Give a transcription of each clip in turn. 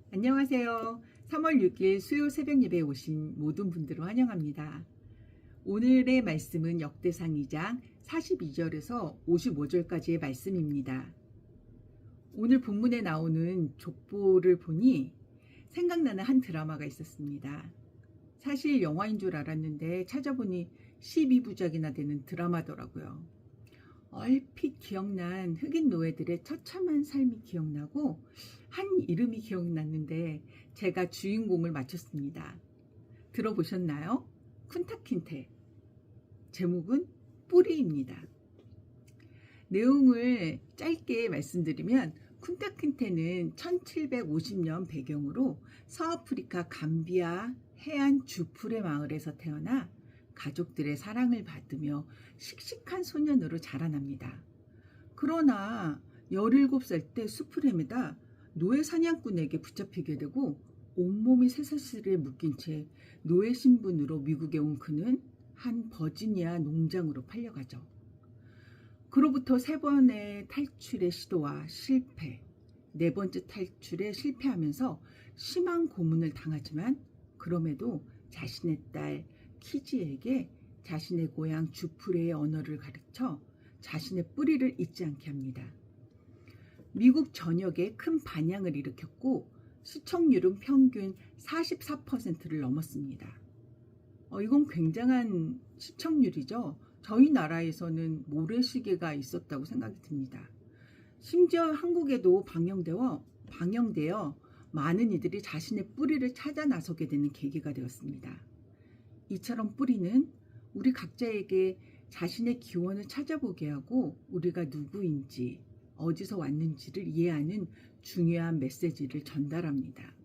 안녕하세요. 3월 6일 수요 새벽 예배에 오신 모든 분들을 환영합니다. 오늘의 말씀은 역대상 2장 42절에서 55절까지의 말씀입니다. 오늘 본문에 나오는 족보를 보니 생각나는 한 드라마가 있었습니다. 사실 영화인 줄 알았는데 찾아보니 12부작이나 되는 드라마더라고요. 얼핏 기억난 흑인 노예들의 처참한 삶이 기억나고 한 이름이 기억났는데 제가 주인공을 맞췄습니다. 들어보셨나요? 쿤타킨테. 제목은 뿌리입니다. 내용을 짧게 말씀드리면 쿤타킨테는 1750년 배경으로 서아프리카 감비아 해안 주풀의 마을에서 태어나 가족들의 사랑을 받으며 씩씩한 소년으로 자라납니다. 그러나 17살 때 숲을 헤매다 노예 사냥꾼에게 붙잡히게 되고 온몸이 쇠사슬에 묶인 채 노예 신분으로 미국에 온 그는 한 버지니아 농장으로 팔려가죠. 그로부터 3번의 탈출의 시도와 실패, 4번째 탈출에 실패하면서 심한 고문을 당하지만 그럼에도 자신의 딸 키지에게 자신의 고향 주프레의 언어를 가르쳐 자신의 뿌리를 잊지 않게 합니다. 미국 전역에 큰 반향을 일으켰고 시청률은 평균 44%를 넘었습니다. 이건 굉장한 시청률이죠. 저희 나라에서는 모래시계가 있었다고 생각이 듭니다. 심지어 한국에도 방영되어 많은 이들이 자신의 뿌리를 찾아 나서게 되는 계기가 되었습니다. 이처럼 뿌리는 우리 각자에게 자신의 기원을 찾아보게 하고 우리가 누구인지 어디서 왔는지를 이해하는 중요한 메시지를 전달합니다.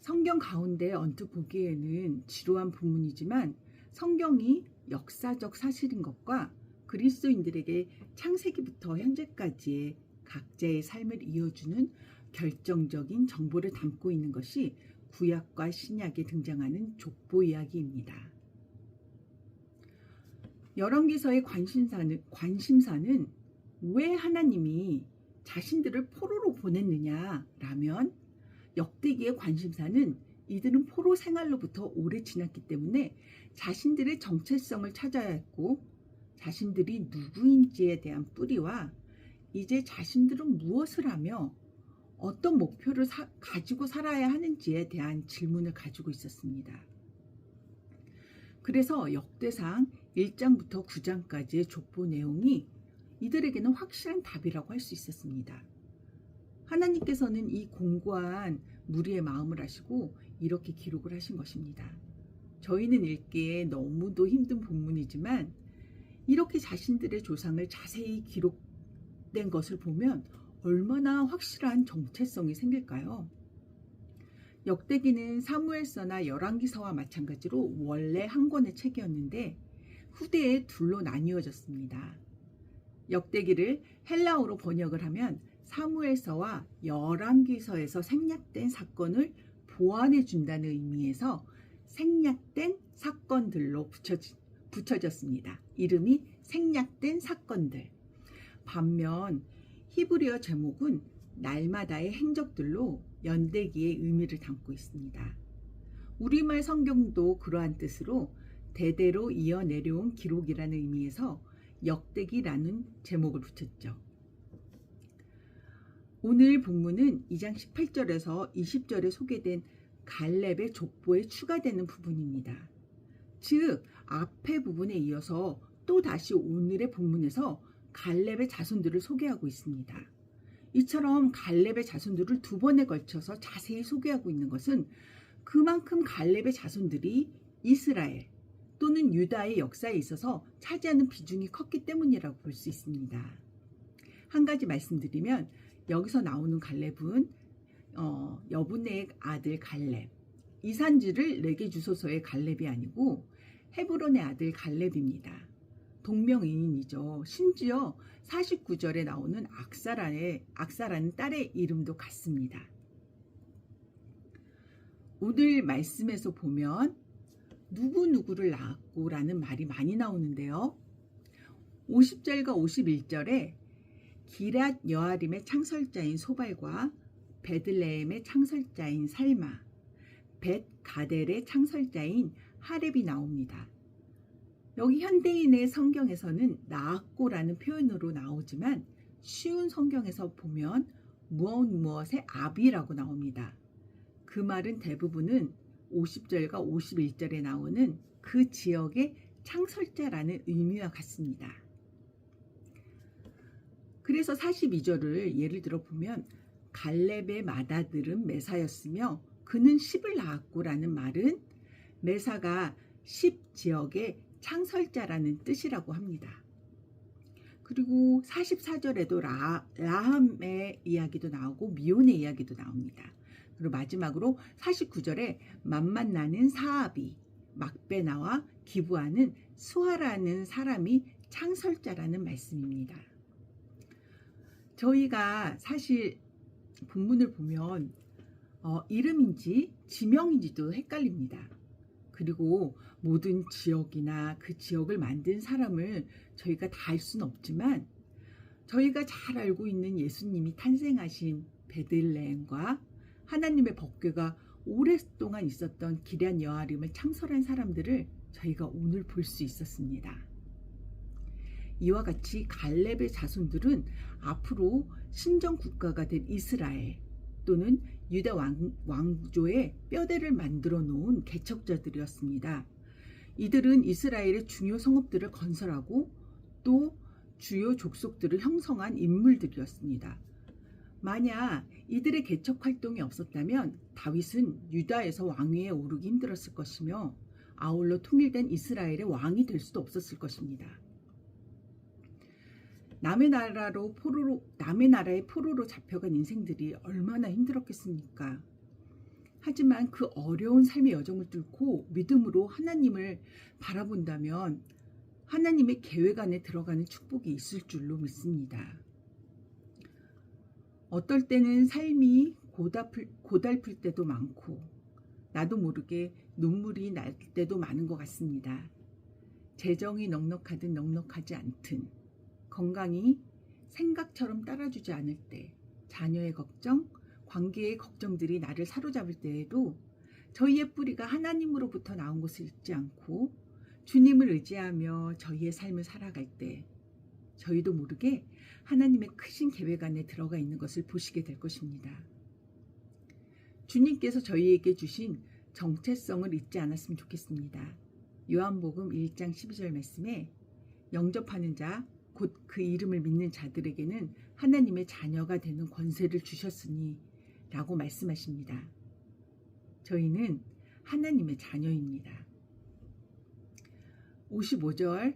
성경 가운데 언뜻 보기에는 지루한 부문이지만 성경이 역사적 사실인 것과 그리스도인들에게 창세기부터 현재까지의 각자의 삶을 이어주는 결정적인 정보를 담고 있는 것이 구약과 신약에 등장하는 족보 이야기입니다. 열왕기서의 관심사는 왜 하나님이 자신들을 포로로 보냈느냐라면 역대기의 관심사는 이들은 포로 생활로부터 오래 지났기 때문에 자신들의 정체성을 찾아야 했고 자신들이 누구인지에 대한 뿌리와 이제 자신들은 무엇을 하며 어떤 목표를 가지고 살아야 하는지에 대한 질문을 가지고 있었습니다. 그래서 역대상 1장부터 9장까지의 족보 내용이 이들에게는 확실한 답이라고 할 수 있었습니다. 하나님께서는 이 공고한 무리의 마음을 아시고 이렇게 기록을 하신 것입니다. 저희는 읽기에 너무도 힘든 본문이지만 이렇게 자신들의 조상을 자세히 기록된 것을 보면 얼마나 확실한 정체성이 생길까요? 역대기는 사무엘서나 열왕기서와 마찬가지로 원래 한 권의 책이었는데 후대에 둘로 나뉘어졌습니다. 역대기를 헬라어로 번역을 하면 사무엘서와 열왕기서에서 생략된 사건을 보완해 준다는 의미에서 생략된 사건들로 붙여졌습니다. 이름이 생략된 사건들. 반면 히브리어 제목은 날마다의 행적들로 연대기의 의미를 담고 있습니다. 우리말 성경도 그러한 뜻으로 대대로 이어 내려온 기록이라는 의미에서 역대기라는 제목을 붙였죠. 오늘 본문은 2장 18절에서 20절에 소개된 갈렙의 족보에 추가되는 부분입니다. 즉 앞의 부분에 이어서 또 다시 오늘의 본문에서 갈렙의 자손들을 소개하고 있습니다. 이처럼 갈렙의 자손들을 2번에 걸쳐서 자세히 소개하고 있는 것은 그만큼 갈렙의 자손들이 이스라엘 또는 유다의 역사에 있어서 차지하는 비중이 컸기 때문이라고 볼 수 있습니다. 한 가지 말씀드리면 여기서 나오는 갈렙은 여분의 아들 갈렙, 이산지를 내게 주소서의 갈렙이 아니고 헤브론의 아들 갈렙입니다. 동명이인이죠. 심지어 49절에 나오는 악사라는 딸의 이름도 같습니다. 오늘 말씀에서 보면 누구누구를 낳았고 라는 말이 많이 나오는데요. 50절과 51절에 기랏 여아림의 창설자인 소발과 베들레헴의 창설자인 살마, 벳 가델의 창설자인 하렙이 나옵니다. 여기 현대인의 성경에서는 나악고라는 표현으로 나오지만 쉬운 성경에서 보면 무엇의 아비라고 나옵니다. 그 말은 대부분은 50절과 51절에 나오는 그 지역의 창설자라는 의미와 같습니다. 그래서 42절을 예를 들어 보면 갈렙의 맏아들은 메사였으며 그는 십을 낳았고라는 말은 메사가 십 지역의 창설자라는 뜻이라고 합니다. 그리고 44절에도 라함의 이야기도 나오고 미온의 이야기도 나옵니다. 그리고 마지막으로 49절에 만만나는 사아비, 막베나와 기브아는 수아라는 사람이 창설자라는 말씀입니다. 저희가 사실 본문을 보면 이름인지 지명인지도 헷갈립니다. 그리고 모든 지역이나 그 지역을 만든 사람을 저희가 다 알 수는 없지만 저희가 잘 알고 있는 예수님이 탄생하신 베들레헴과 하나님의 법궤가 오랫동안 있었던 기럇 여아림을 창설한 사람들을 저희가 오늘 볼 수 있었습니다. 이와 같이 갈렙의 자손들은 앞으로 신정 국가가 된 이스라엘 또는 유다 왕조의 뼈대를 만들어 놓은 개척자들이었습니다. 이들은 이스라엘의 중요 성읍들을 건설하고 또 주요 족속들을 형성한 인물들이었습니다. 만약 이들의 개척 활동이 없었다면 다윗은 유다에서 왕위에 오르기 힘들었을 것이며 아울러 통일된 이스라엘의 왕이 될 수도 없었을 것입니다. 남의 나라의 포로로 잡혀간 인생들이 얼마나 힘들었겠습니까? 하지만 그 어려운 삶의 여정을 뚫고 믿음으로 하나님을 바라본다면 하나님의 계획 안에 들어가는 축복이 있을 줄로 믿습니다. 어떨 때는 삶이 고달플 때도 많고 나도 모르게 눈물이 날 때도 많은 것 같습니다. 재정이 넉넉하든 넉넉하지 않든 건강이 생각처럼 따라주지 않을 때, 자녀의 걱정, 관계의 걱정들이 나를 사로잡을 때에도 저희의 뿌리가 하나님으로부터 나온 것을 잊지 않고 주님을 의지하며 저희의 삶을 살아갈 때 저희도 모르게 하나님의 크신 계획 안에 들어가 있는 것을 보시게 될 것입니다. 주님께서 저희에게 주신 정체성을 잊지 않았으면 좋겠습니다. 요한복음 1장 12절 말씀에 영접하는 자 곧 그 이름을 믿는 자들에게는 하나님의 자녀가 되는 권세를 주셨으니 라고 말씀하십니다. 저희는 하나님의 자녀입니다. 55절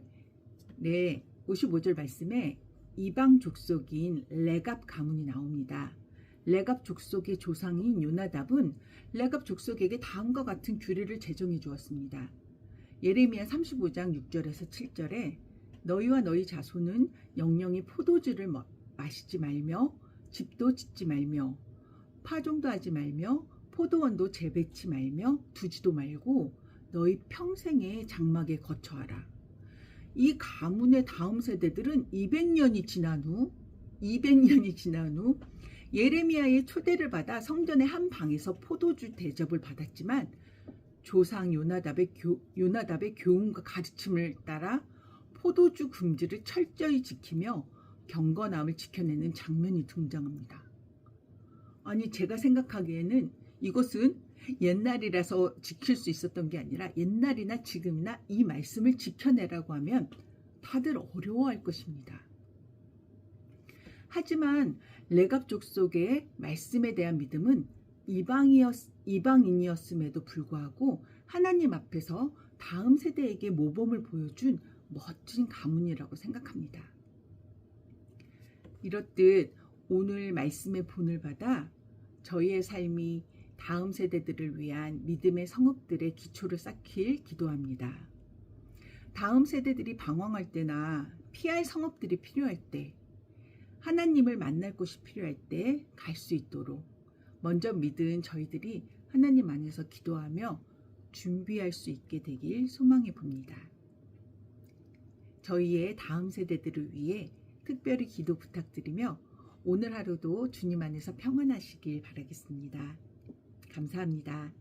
말씀에 이방 족속인 레갑 가문이 나옵니다. 레갑 족속의 조상인 요나답은 레갑 족속에게 다음과 같은 규례를 제정해 주었습니다. 예레미야 35장 6절에서 7절에 너희와 너희 자손은 영영이 포도주를 마시지 말며 집도 짓지 말며 파종도 하지 말며 포도원도 재배치 말며 두지도 말고 너희 평생의 장막에 거처하라. 이 가문의 다음 세대들은 200년이 지난 후 예레미야의 초대를 받아 성전의 한 방에서 포도주 대접을 받았지만 조상 요나답의 교훈과 가르침을 따라 포도주 금지를 철저히 지키며 경건함을 지켜내는 장면이 등장합니다. 아니 제가 생각하기에는 이것은 옛날이라서 지킬 수 있었던 게 아니라 옛날이나 지금이나 이 말씀을 지켜내라고 하면 다들 어려워할 것입니다. 하지만 레갑 족속의 말씀에 대한 믿음은 이방인이었음에도 불구하고 하나님 앞에서 다음 세대에게 모범을 보여준 멋진 가문이라고 생각합니다. 이렇듯 오늘 말씀의 본을 받아 저희의 삶이 다음 세대들을 위한 믿음의 성읍들의 기초를 쌓길 기도합니다. 다음 세대들이 방황할 때나 피할 성읍들이 필요할 때, 하나님을 만날 곳이 필요할 때 갈 수 있도록 먼저 믿은 저희들이 하나님 안에서 기도하며 준비할 수 있게 되길 소망해 봅니다. 저희의 다음 세대들을 위해 특별히 기도 부탁드리며 오늘 하루도 주님 안에서 평안하시길 바라겠습니다. 감사합니다.